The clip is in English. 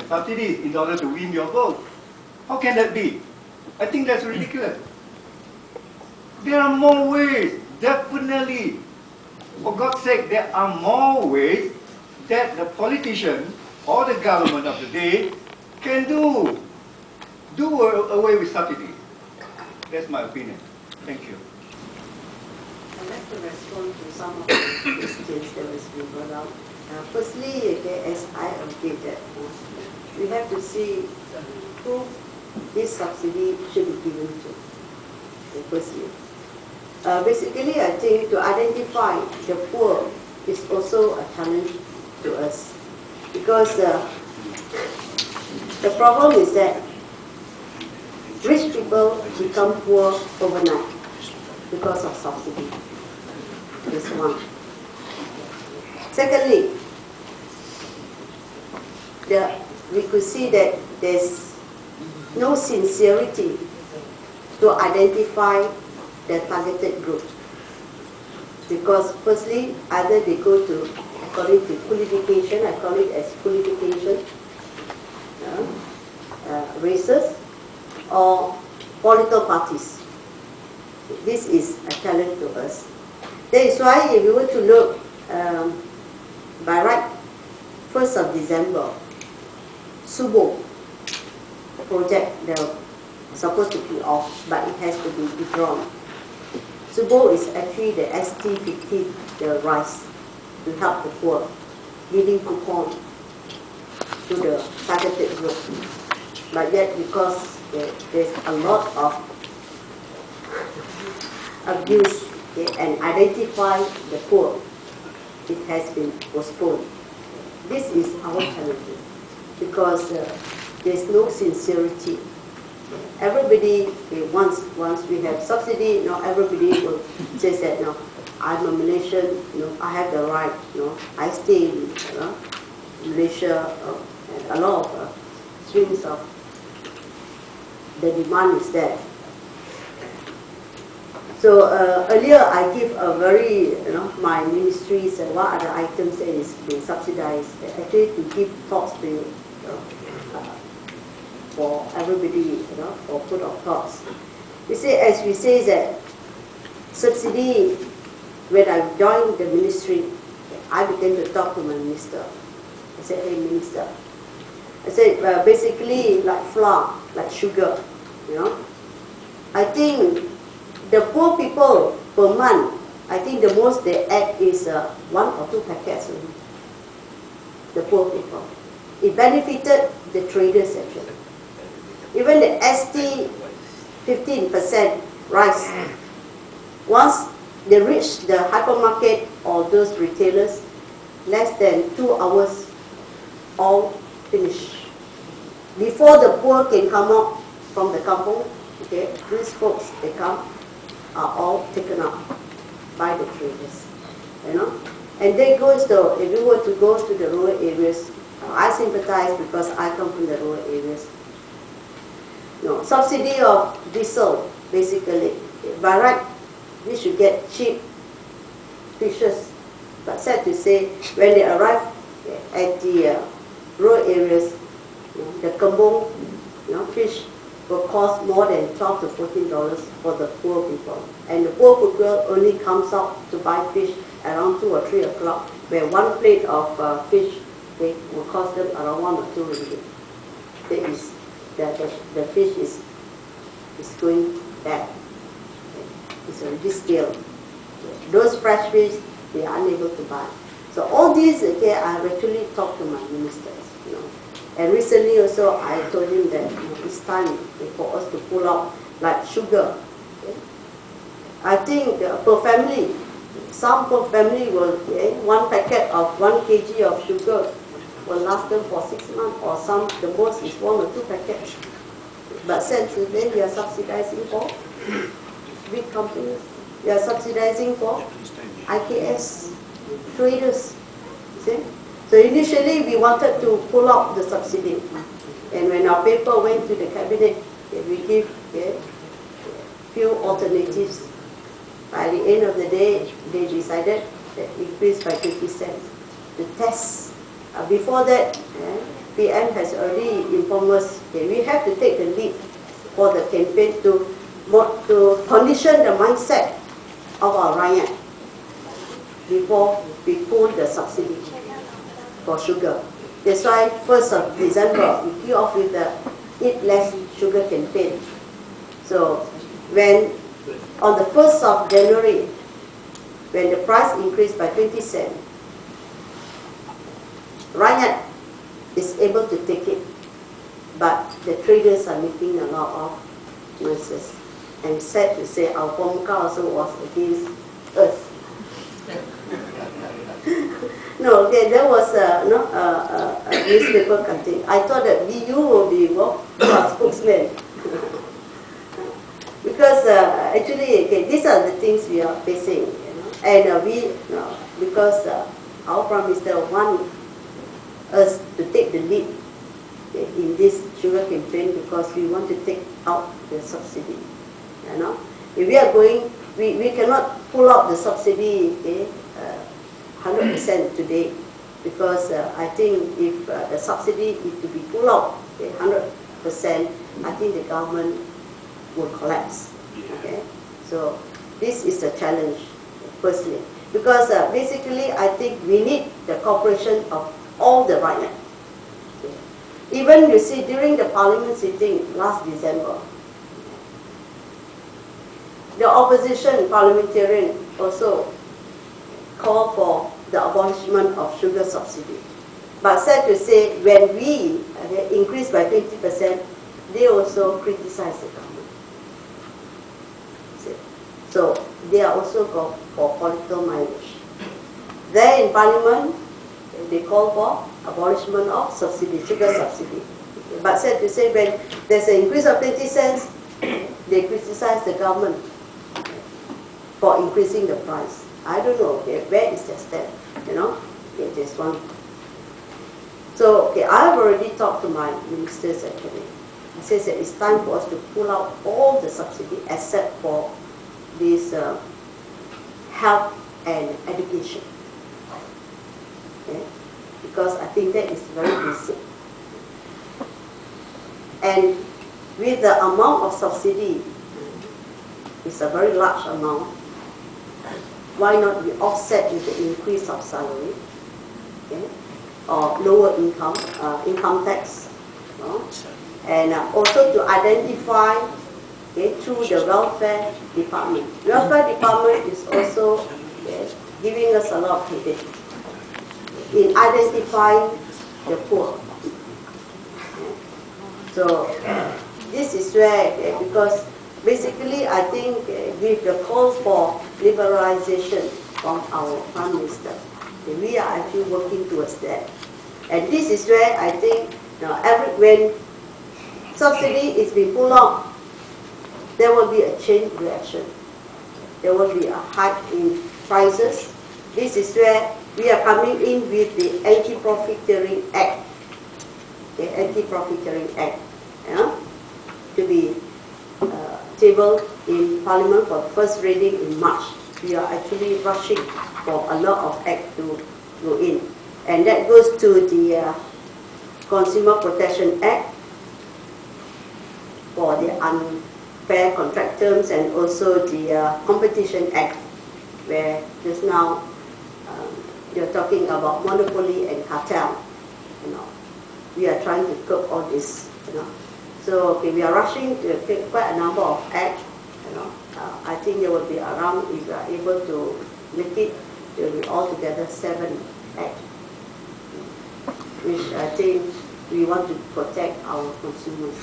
subsidies in order to win your vote. How can that be? I think that's ridiculous. There are more ways, definitely. For God's sake, there are more ways that the politician or the government of the day can do away with subsidy. That's my opinion. Thank you. I'd like to respond to some of the questions that was being brought out. Firstly, as I agree that we have to see who this subsidy should be given to. Firstly, basically, I think to identify the poor is also a challenge to us, because the problem is that rich people become poor overnight because of subsidy. That's one. Secondly, we could see that there's no sincerity to identify the targeted group. Because firstly, either they go to, according to qualification, I call it as qualification, races, or political parties. This is a challenge to us. That is why if you were to look, by right, 1st of December, Subo project, they're supposed to be off, but it has to be withdrawn. Subo is actually the ST15, the rice, to help the poor, giving coupon to the targeted group. But yet, because there's a lot of abuse and identify the poor, it has been postponed. This is our challenge, because there's no sincerity. Everybody, once we have subsidy, everybody will say that, I'm a Malaysian, I have the right, I stay in Malaysia, and a lot of streams of the demand is there. So earlier I give a very, my ministries and what are the items that is being subsidized, actually to give thoughts to you, for everybody, for food of thoughts. You see, as we say that subsidy, when I joined the ministry, I began to talk to my minister. I said, hey minister, I said, basically like flour, like sugar, I think the poor people per month, I think the most they add is 1 or 2 packets only. The poor people. It benefited the traders actually. Even the ST 15% rice, once they reach the hypermarket or those retailers, less than 2 hours, all finished. Before the poor can come out from the kampung, okay, these folks, they come, are all taken up by the traders, And they goes to, if you were to go to the rural areas, I sympathize because I come from the rural areas. Subsidy of diesel, basically. By right, we should get cheap fishes. But sad to say, when they arrive at the rural areas, the kembung, fish will cost more than $12 to $14 for the poor people. And the poor people only comes out to buy fish around 2 or 3 o'clock, where one plate of fish will cost them around 1 or 2 ringgit. That is, the fish is going bad. It's already stale. Those fresh fish, they are unable to buy. So all these, I have actually talked to my ministers, And recently also, I told him that it's time for us to pull out like sugar. I think per family, some per family will, 1 packet of 1 kg of sugar will last them for 6 months, or some, the most is 1 or 2 packets. But since then, we are subsidizing for big companies. We are subsidizing for IKS traders. See? So initially, we wanted to pull out the subsidy. And when our paper went to the cabinet, we give few alternatives. By the end of the day, they decided that increase by 50 cents. The test. Before that, PM has already informed us, okay, we have to take the lead for the campaign to condition the mindset of our rakyat before we pull the subsidy for sugar. That's why 1st of December, we kick off with the Eat Less Sugar campaign. So when on the 1st of January, when the price increased by 20 cents, rakyat is able to take it, but the traders are making a lot of noises. I'm sad to say our FOMCA also was against us. No, okay, there was a newspaper cutting. I thought that you will be our spokesman. Because actually, okay, these are the things we are facing, and because our Prime Minister wants us to take the lead in this sugar campaign because we want to take out the subsidy. If we are going, we cannot pull out the subsidy 100% today, because I think if the subsidy is to be pulled out 100%, I think the government will collapse. Okay, so this is a challenge, firstly, because basically I think we need the cooperation of all the rakyat. Okay. Even you see during the Parliament sitting last December, the opposition parliamentarian also called for the abolishment of sugar subsidy. But sad to say, when we increased by 20%, they also criticized the government. So they are also called for political mileage. There in Parliament, they call for abolishment of subsidy, sugar subsidy. But sad to say, when there's an increase of 20 cents, they criticize the government for increasing the price. I don't know, okay, where is their step, okay, there's one. So, okay, I have already talked to my ministers actually. He says that it's time for us to pull out all the subsidy except for this health and education. Okay? Because I think that is very basic. And with the amount of subsidy, it's a very large amount. Why not we offset with the increase of salary, okay, or lower income tax, and also to identify, okay, through the welfare department. Welfare department is also giving us a lot of headache in identifying the poor. Okay. So this is where, because basically, I think with the call for liberalization from our Prime Minister, we are actually working towards that. And this is where I think when subsidy is being pulled out, there will be a chain reaction. There will be a hike in prices. This is where we are coming in with the Anti-Profiteering Act. The Anti-Profiteering Act, to be tabled in Parliament for the first reading in March. We are actually rushing for a lot of acts to go in. And that goes to the Consumer Protection Act for the unfair contract terms, and also the Competition Act, where just now you're talking about monopoly and cartel. We are trying to curb all this. So okay, we are rushing to take quite a number of acts. I think there will be around, if we are able to make it, there will be altogether 7 acts, which I think we want to protect our consumers.